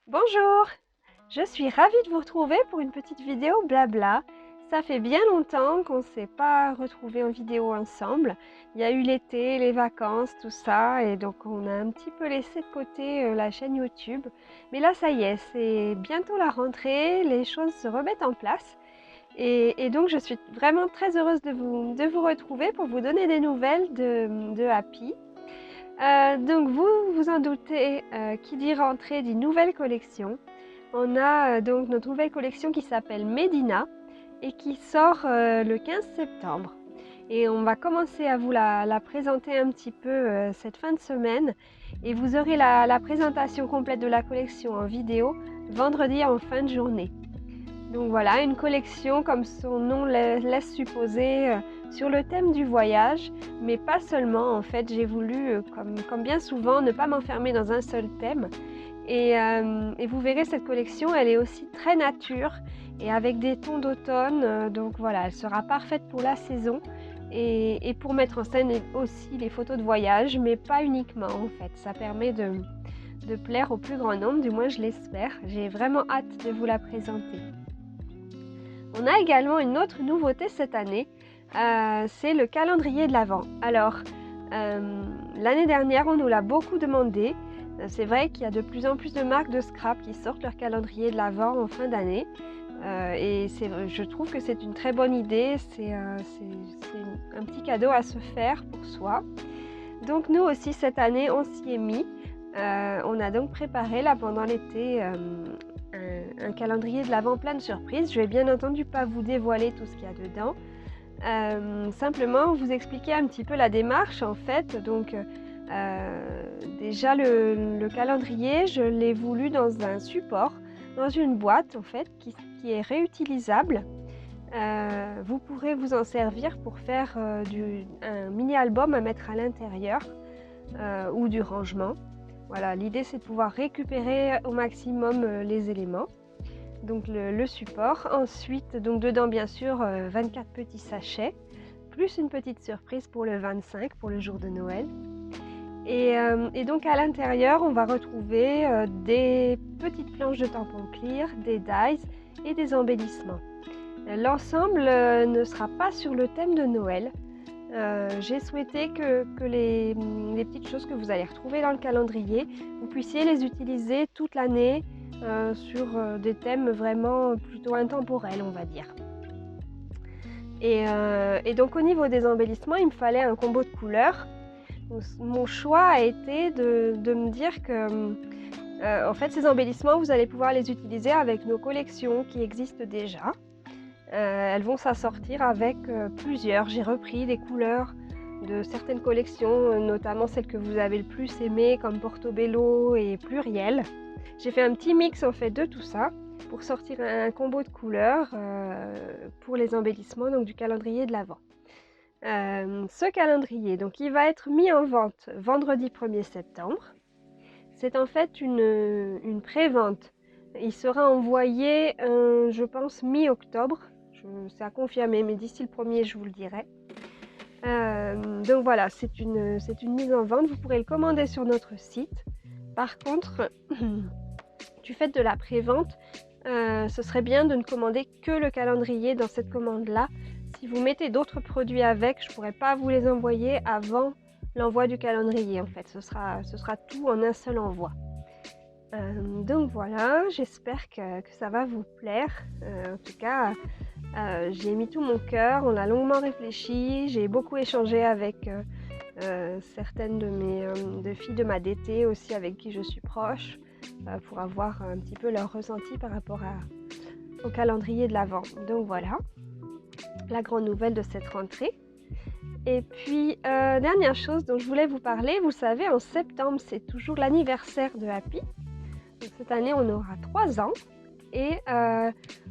Bonjour, je suis ravie de vous retrouver pour une petite vidéo blabla. Ça fait bien longtemps qu'on ne s'est pas retrouvés en vidéo ensemble. Il y a eu l'été, les vacances, tout ça, et donc on a un petit peu laissé de côté la chaîne YouTube. Mais là, ça y est, c'est bientôt la rentrée, les choses se remettent en place. Et donc je suis vraiment très heureuse de vous retrouver pour vous donner des nouvelles de Happy. Donc vous vous en doutez, qui dit rentrée dit nouvelle collection. On a donc notre nouvelle collection qui s'appelle Medina et qui sort le 15 septembre. Et on va commencer à vous la présenter un petit peu cette fin de semaine. Et vous aurez la présentation complète de la collection en vidéo vendredi en fin de journée. Donc voilà, une collection comme son nom laisse supposer sur le thème du voyage, mais pas seulement en fait. J'ai voulu, comme bien souvent, ne pas m'enfermer dans un seul thème. Et vous verrez, cette collection, elle est aussi très nature et avec des tons d'automne. Donc voilà, elle sera parfaite pour la saison et pour mettre en scène aussi les photos de voyage, mais pas uniquement en fait. Ça permet de plaire au plus grand nombre, du moins je l'espère. J'ai vraiment hâte de vous la présenter. On a également une autre nouveauté cette année, c'est le calendrier de l'Avent. Alors, l'année dernière, on nous l'a beaucoup demandé. C'est vrai qu'il y a de plus en plus de marques de scrap qui sortent leur calendrier de l'Avent en fin d'année. Et je trouve que c'est une très bonne idée, c'est un petit cadeau à se faire pour soi. Donc nous aussi, cette année, on s'y est mis. On a donc préparé là pendant l'été un calendrier de l'Avent plein de surprises. Je vais bien entendu pas vous dévoiler tout ce qu'il y a dedans. Simplement vous expliquer un petit peu la démarche en fait. Donc déjà le calendrier, je l'ai voulu dans un support, dans une boîte en fait qui est réutilisable. Vous pourrez vous en servir pour faire un mini-album à mettre à l'intérieur ou du rangement. Voilà, l'idée c'est de pouvoir récupérer au maximum les éléments. Donc le support. Ensuite, donc dedans bien sûr 24 petits sachets, plus une petite surprise pour le 25, pour le jour de Noël. Et donc à l'intérieur, on va retrouver des petites planches de tampons clear, des dies et des embellissements. L'ensemble ne sera pas sur le thème de Noël. J'ai souhaité que les petites choses que vous allez retrouver dans le calendrier, vous puissiez les utiliser toute l'année sur des thèmes vraiment plutôt intemporels, on va dire. Et donc au niveau des embellissements, il me fallait un combo de couleurs. Mon choix a été de me dire que en fait ces embellissements, vous allez pouvoir les utiliser avec nos collections qui existent déjà. Elles vont s'assortir avec plusieurs. J'ai repris des couleurs de certaines collections, notamment celles que vous avez le plus aimées comme Portobello et Pluriel. J'ai fait un petit mix en fait de tout ça pour sortir un combo de couleurs pour les embellissements donc, du calendrier de l'Avent. Ce calendrier, donc, il va être mis en vente vendredi 1er septembre. C'est en fait une pré-vente. Il sera envoyé, je pense, mi-octobre. C'est à confirmer, mais d'ici le 1er, je vous le dirai. Donc voilà, c'est une mise en vente. Vous pourrez le commander sur notre site. Par contre, du fait de la pré-vente, ce serait bien de ne commander que le calendrier dans cette commande-là. Si vous mettez d'autres produits avec, je ne pourrai pas vous les envoyer avant l'envoi du calendrier en fait. Ce sera tout en un seul envoi. Donc voilà, j'espère que ça va vous plaire. En tout cas, j'ai mis tout mon cœur, on a longuement réfléchi, j'ai beaucoup échangé avec certaines de filles de ma DT aussi avec qui je suis proche pour avoir un petit peu leur ressenti par rapport au calendrier de l'Avent. Donc voilà, la grande nouvelle de cette rentrée. Et puis, dernière chose dont je voulais vous parler, vous savez, en septembre, c'est toujours l'anniversaire de Happy. Donc, cette année, on aura 3 ans et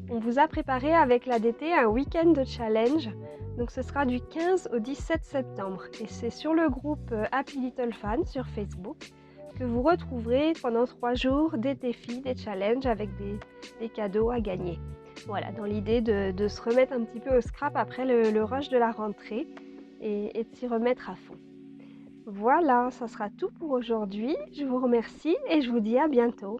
on vous a préparé avec la DT un week-end de challenge. Donc, ce sera du 15 au 17 septembre et c'est sur le groupe Happy Little Fan sur Facebook que vous retrouverez pendant 3 jours des défis, des challenges avec des cadeaux à gagner. Voilà, dans l'idée de se remettre un petit peu au scrap après le rush de la rentrée et de s'y remettre à fond. Voilà, ça sera tout pour aujourd'hui. Je vous remercie et je vous dis à bientôt.